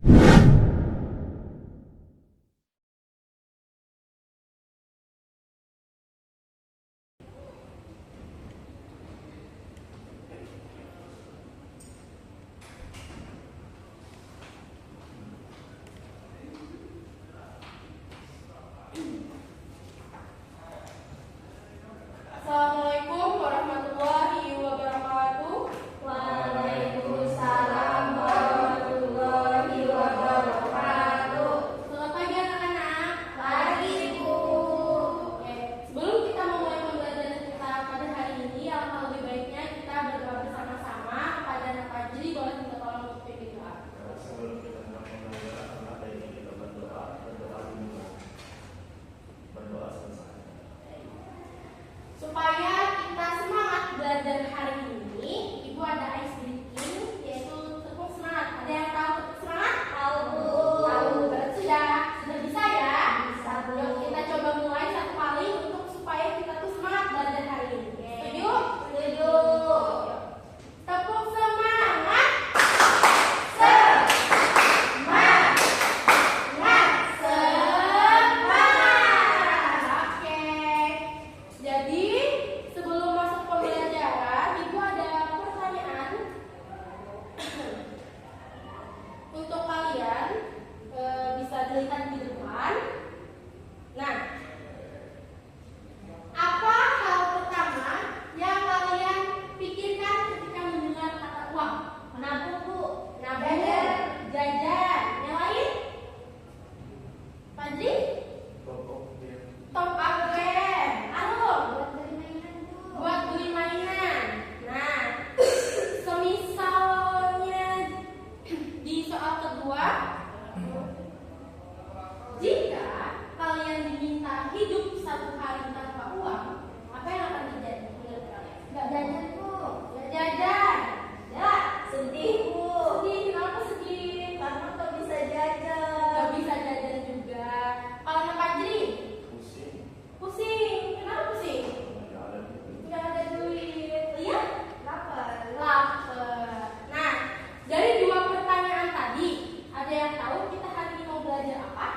Assalamualaikum warahmatullahi wabarakatuh. Waalaikumsalam warahmatullahi wabarakatuh. Selamat pagi anak-anak. Pagi, Bu. Oke, sebelum kita memulai pembelajaran kita pada hari ini, alangkah lebih baiknya kita berdoa bersama-sama kepada anak Fajri. Boleh minta tolong untuk pimpin doa. Sebelum kita mulai pembelajaran, anak baiknya kita berdoa dulu. Berdoa selesai. Supaya kita semangat belajar hari ini, Ibu ada ice breaking, yaitu tepuk semangat. Ada yang tahu tepuk semangat? Tahu, Bu. Tahu, berarti sudah bisa ya? Bisa, Bu. Yuk kita coba mulai satu kali untuk supaya kita tuh semangat belajar hari ini. Setuju? Setuju. Tepuk semangat. Oke. Jadi sebelum masuk pembelajaran, Ibu ada pertanyaan untuk kalian. Bisa dilihat di depan. Nah, apa hal pertama yang kalian pikirkan ketika mendengar kata uang? Nabung, Bu. Nabung, jajan. Yang lain? Fajri? Top up game. Arul? Buat beli mainan, Bu. Buat beli mainan. Nah, semisalnya di soal kedua, jika kalian diminta hidup satu hari tanpa uang, apa yang akan terjadi menurut kalian? Nggak jajan, Bu. Nggak jajan. Ya, Sedih, Bu. sedih. Kenapa sedih? Karena nggak bisa jajan. Nggak bisa jajan juga. Kalau anak Fajri, Pusing. pusing. Kenapa pusing? Nggak ada duit. Nggak ada duit. Lihat. Lapar. Lapar. Nah, dari dua pertanyaan tadi, ada yang tahu kita hari ini mau belajar apa?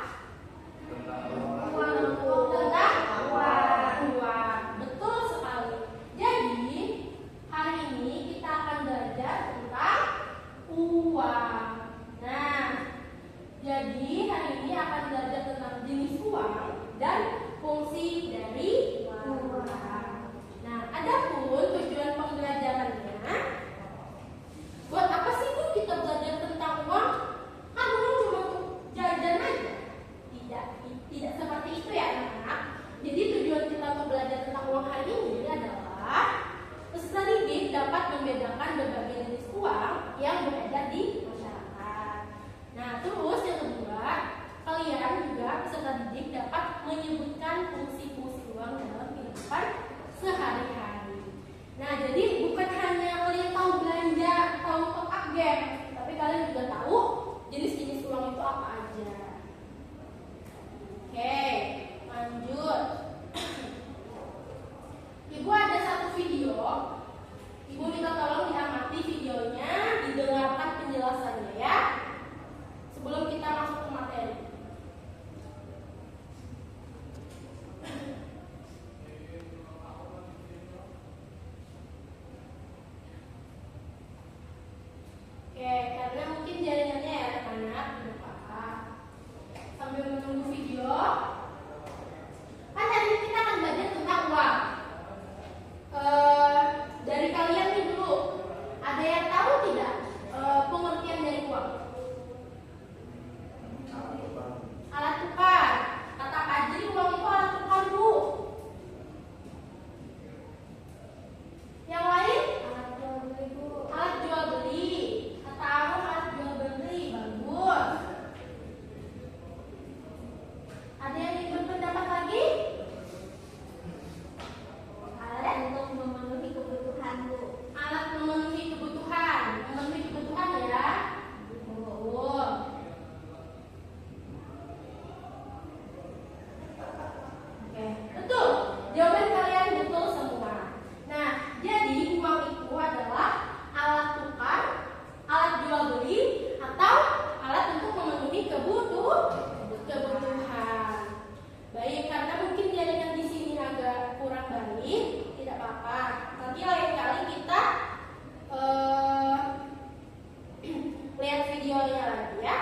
videonya lagi ya.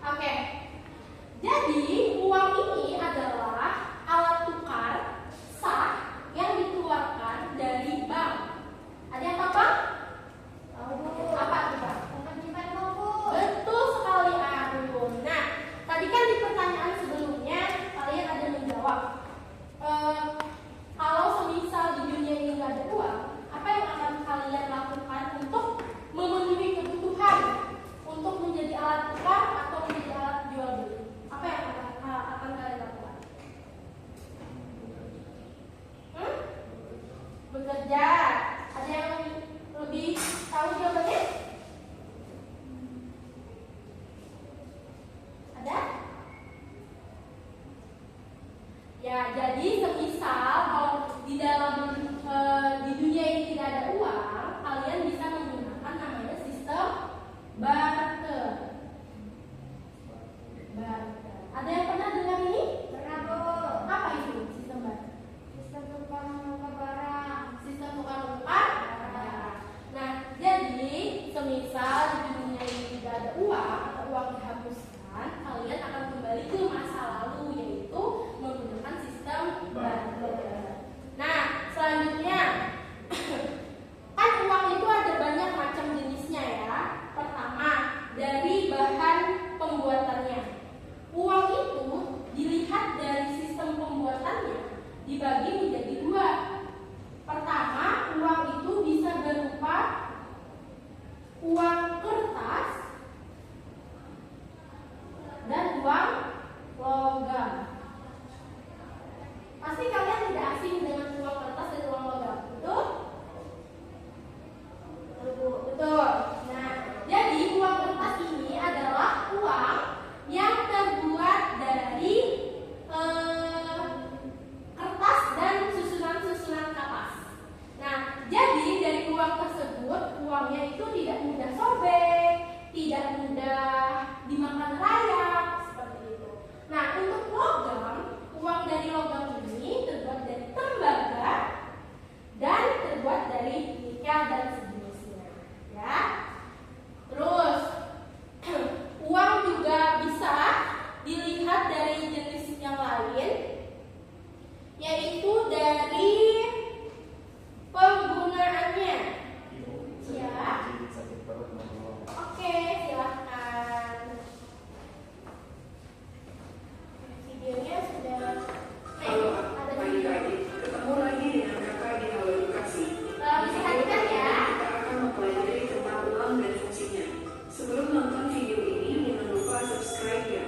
Oke. Jadi uang ini adalah alat tukar sah yang dikeluarkan dari bank. Ada yang tahu Bang? Tahu. Apa tuh Bang? Menyimpan buku. Betul sekali Arun. Nah, tadi kan di pertanyaan sebelumnya kalian ada menjawab. Kalau semisal di dunia ini nggak ada uang, apa yang akan kalian lakukan untuk memenuhi kebutuhan, untuk menjadi alat tukar atau menjadi alat jual beli? Apa yang akan kalian lakukan? Bekerja. Ada yang lebih tahu jawabannya? Ada? Ya, jadi semisal kalau di dalam di dunia ini tidak ada uang, kalian bisa menggunakan namanya sistem barter. Barter. Ada yang pernah dengar ini? Pernah Bu. Apa itu sistem barter? Sistem tukar menukar barang. Sistem tukar-menukar. Nah, jadi semisal di dunia ini tidak ada uang atau uang dihapuskan, kalian akan kembali ke masa lalu, yaitu menggunakan sistem barter. Nah, selanjutnya kan uang itu ada banyak macam jenisnya ya. Pertama, dari bahan pembuatannya. Uang itu dilihat dari sistem pembuatannya dibagi menjadi dua. Pertama, uang itu bisa berupa uang kertas dan uang logam. Pasti kalian tidak asing dengan uang kertas dan uang logam, betul? Betul. Nah, jadi uang kertas ini adalah uang yang terbuat dari kertas dan susunan-susunan kapas. Nah, jadi dari uang tersebut, uangnya itu tidak mudah sobek, tidak mudah dimakan rayap, seperti itu. Nah, untuk logam, uang dari logam ini terbuat dari tembaga dan terbuat dari nikel dan sejenisnya, ya. Terus, uang juga bisa dilihat dari jenis yang lain, yaitu dari penggunaannya. Ya. Oke, silahkan. Videonya sudah. Halo, Ada pagi video. lagi. Ketemu lagi dengan kakak di Halo Edukasi. Perhatikan ya. Kita akan mempelajari tentang uang dan fungsinya. Sebelum nonton video ini, jangan lupa subscribe ya.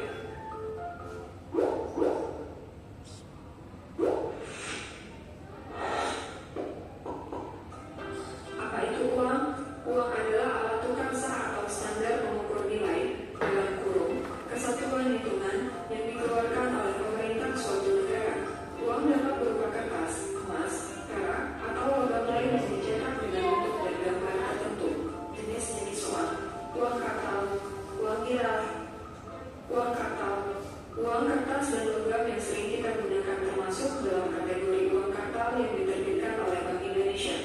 Apa itu uang? Uang adalah alat tukar sah atau standar pengukur nilai dalam kurung kesatuan hitungan yang dikeluarkan oleh pemerintah suatu negara. Uang dapat berupa kertas, emas, perak, atau logam lain yang dicetak dengan bentuk dan gambar tertentu. Jenis-jenis uang kartal, uang giraf, uang kartal, uang kertas dan logam yang sering kita gunakan termasuk dalam kategori uang kartal yang diterbitkan oleh Bank Indonesia.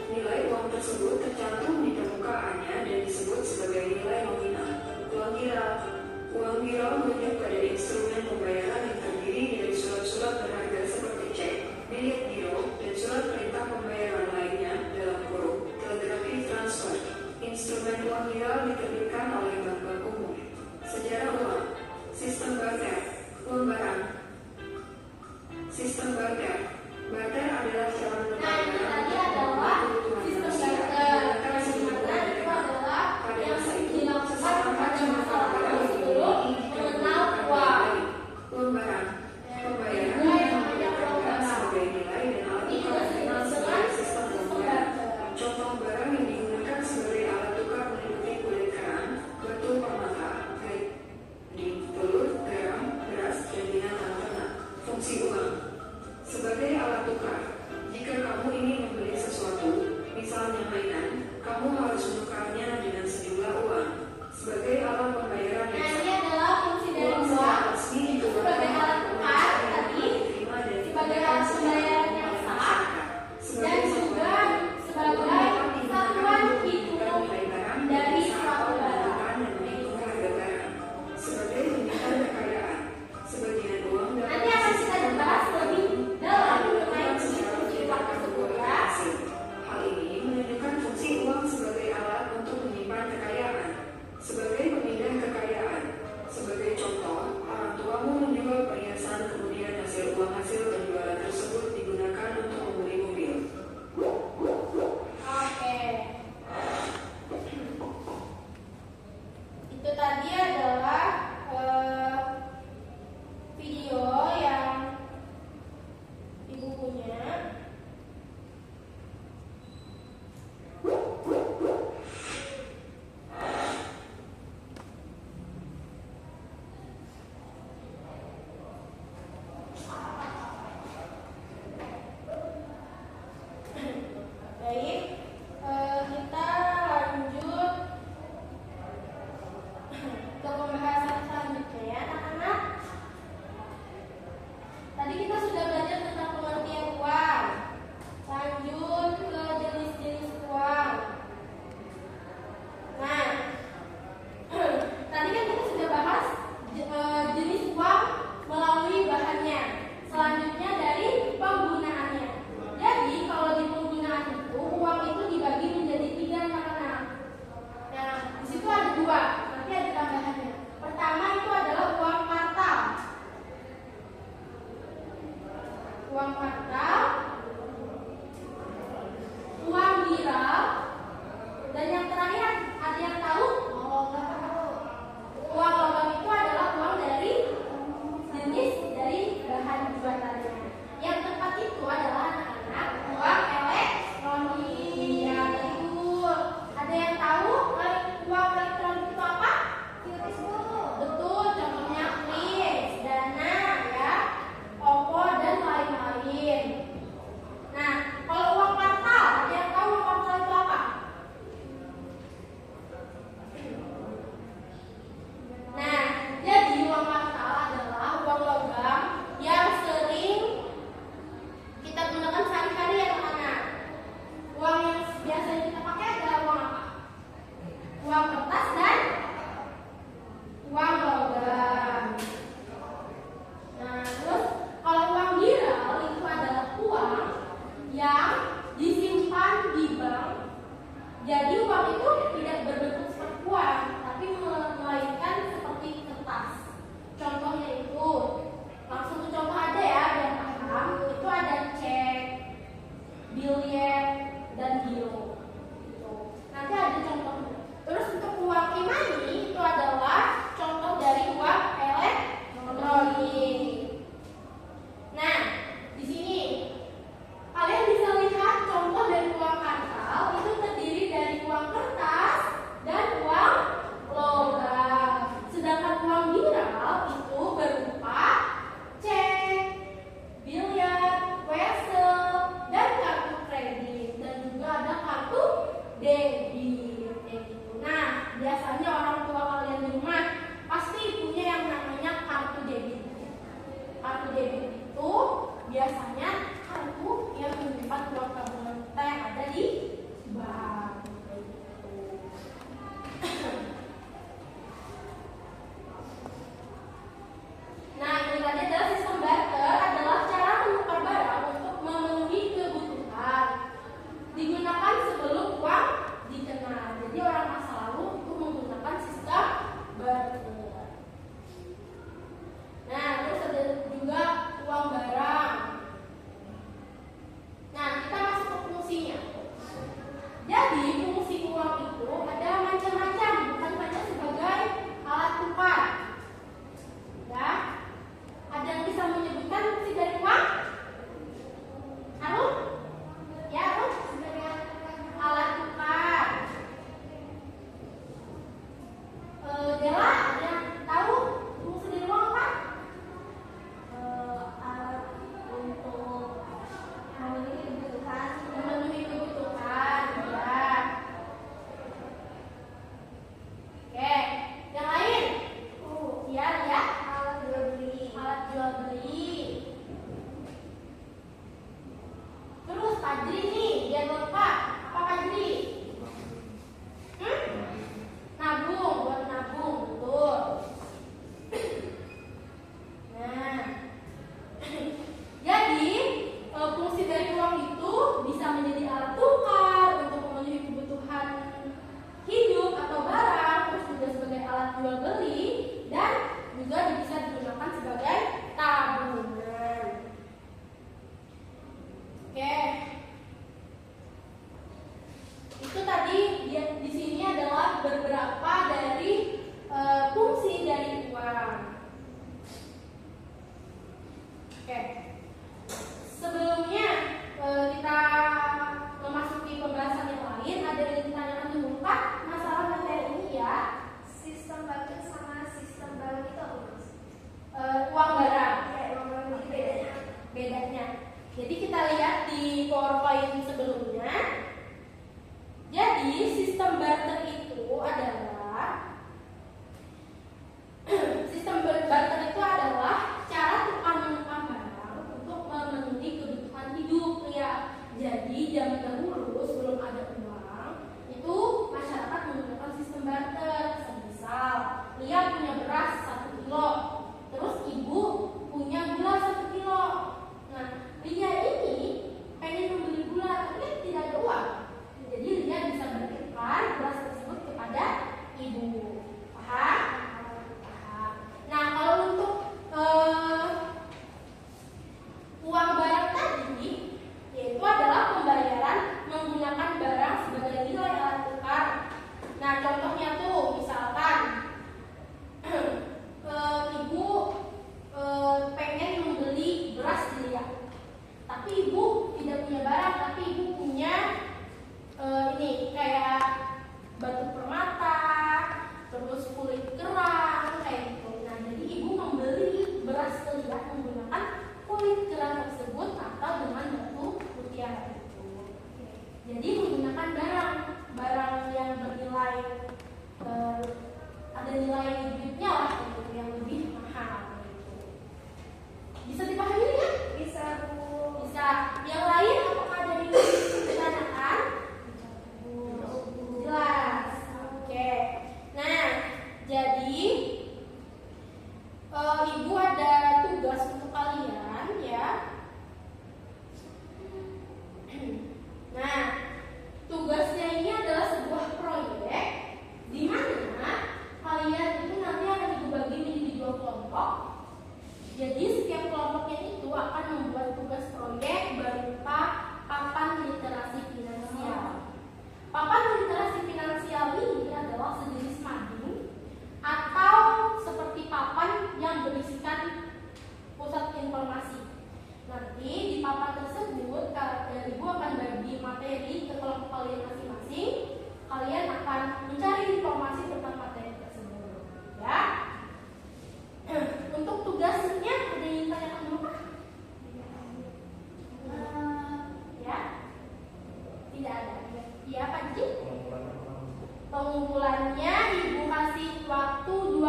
Nilai uang tersebut tercantum di permukaannya dan disebut sebagai nilai nominal. Uang giraf merujuk pada instrumen pembayaran yang terdiri dari surat-surat berharga seperti cek, bilet giro, dan surat perintah pembayaran lainnya dalam kurung telegraphic transfer. Instrumen uang giraf diterbitkan oleh bank-bank umum. Sejarah uang, sistem barter, uang barang. Sistem barter. Barter adalah cara menukar Nah, ini barang tadi untuk adalah kebutuhan sistem manusia. barter. Menggunakan sistem Yang barter itu adalah pada yang masa itu, dilakukan seseorang pada cuma masa dapat lalu barang sebelum mengenal uang. uang barang. Pembayaran Nilai yang yang namanya uang diperlukan barang. sebagai nilai dan alat Ini tukar juga dikenal disebut sebagai dengan sistem sistem pembayaran. barter. Contoh barang yang digunakan sebagai alat tukar meliputi kulit kerang, batu permata, daging, telur, garam, beras, dan binatang ternak. Fungsi uang sebagai alat tukar. Jika kamu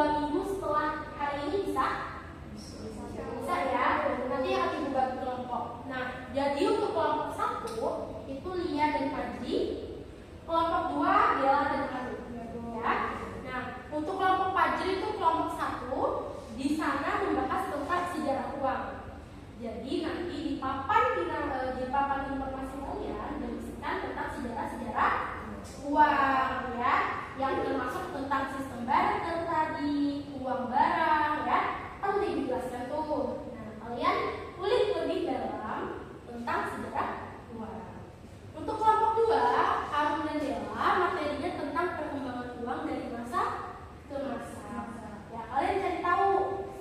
minggu setelah hari ini bisa? Bisa ya. Nanti akan Ibu bagi kelompok. Nah, jadi untuk kelompok 1 itu Lia dan Fadli, kelompok 2 Dela dan Anu. Ya. Nah, untuk kelompok Fajri itu kelompok 1 di sana membahas tentang sejarah uang. Jadi nanti di papan informasi kalian berisikan tentang sejarah uang ya, yang termasuk tentang sistem barter tadi, uang barang ya, perlu dijelaskan tuh. Nah, kalian kulik lebih dalam tentang sejarah uang. Untuk kelompok 2, Arun dan Dela, materinya tentang perkembangan uang dari masa ke masa. Ya, kalian cari tahu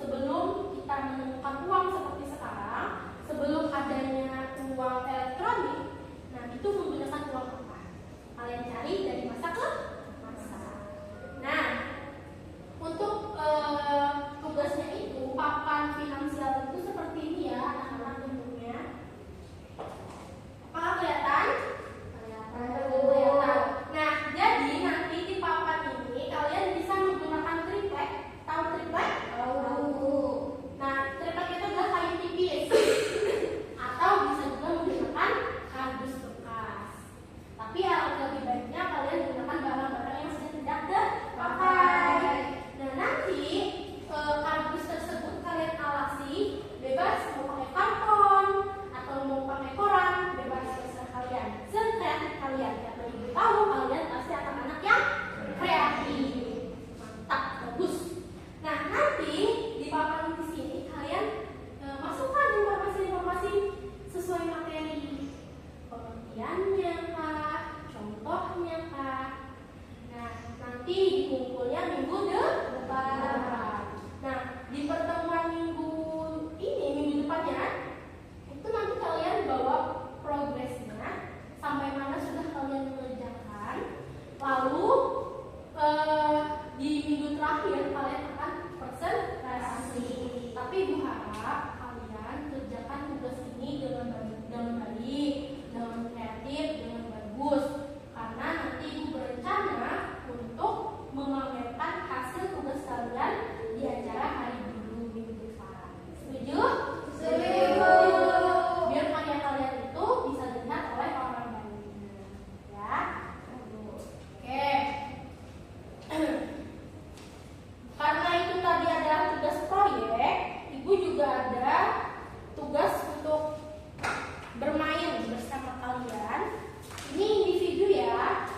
sebelum kita menemukan uang seperti sekarang, sebelum adanya uang elektronik, nah itu menggunakan uang apa? Kalian cari dari masa ke masa. Nah, untuk tugasnya itu papan finansial itu seperti ini ya, anak-anak bentuknya. Apakah kelihatan? Kelihatan. Nah, jadi nanti di papan ini kalian bisa menggunakan triplek. Tahu triplek? Tahu. Nah, triplek itu adalah kayu tipis. Atau bisa juga menggunakan kardus bekas. Tapi alangkah lebih baiknya kalian menggunakan barang-barang yang sudah tidak terpakai. Nah, nanti kardus tersebut kalian alasi, bebas mau pakai karton atau mau pakai koran, bebas terserah kalian, sekreatif kalian. Karena Ibu tahu kalian pasti akan anak yang kreatif. Mantap, bagus. Nah, nanti di papan di sini kalian masukkan informasi-informasi sesuai materi, pengertiannya kah, contohnya kah. Nah, nanti dikumpulnya minggu depan. Nah, di pertemuan minggu depannya, itu nanti kalian bawa progresnya sampai mana sudah kalian mengerjakan. Lalu di minggu terakhir kalian akan presentasi. Tapi Ibu harap kalian kerjakan tugas ini dengan baik, dengan kreatif, dengan bagus. Karena nanti Ibu berencana untuk memamerkan hasil tugas kalian di acara hari guru minggu depan. Setuju? Setuju. Biar karya kalian itu bisa dilihat oleh orang lainnya. Ya. Oke. Karena itu tadi adalah tugas proyek, Ibu juga ada tugas untuk bermain bersama kalian. Ini individu ya.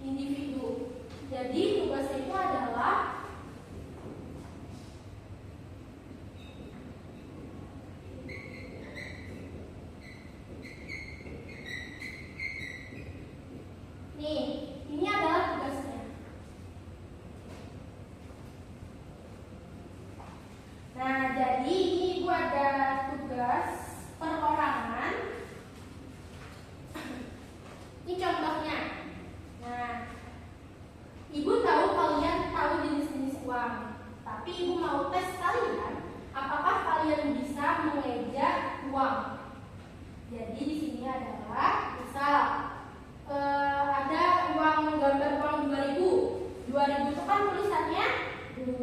Individu. Jadi tugasnya itu adalah nih, ini adalah tugasnya. Nah, jadi ini Ibu ada tugas perorangan. Ini contohnya. Nah, Ibu tahu kalian tahu jenis-jenis uang, tapi Ibu mau tes kalian, apakah kalian bisa mengeja uang. Jadi di sini adalah misal ada uang gambar uang 2000. 2000 itu kan tulisannya 2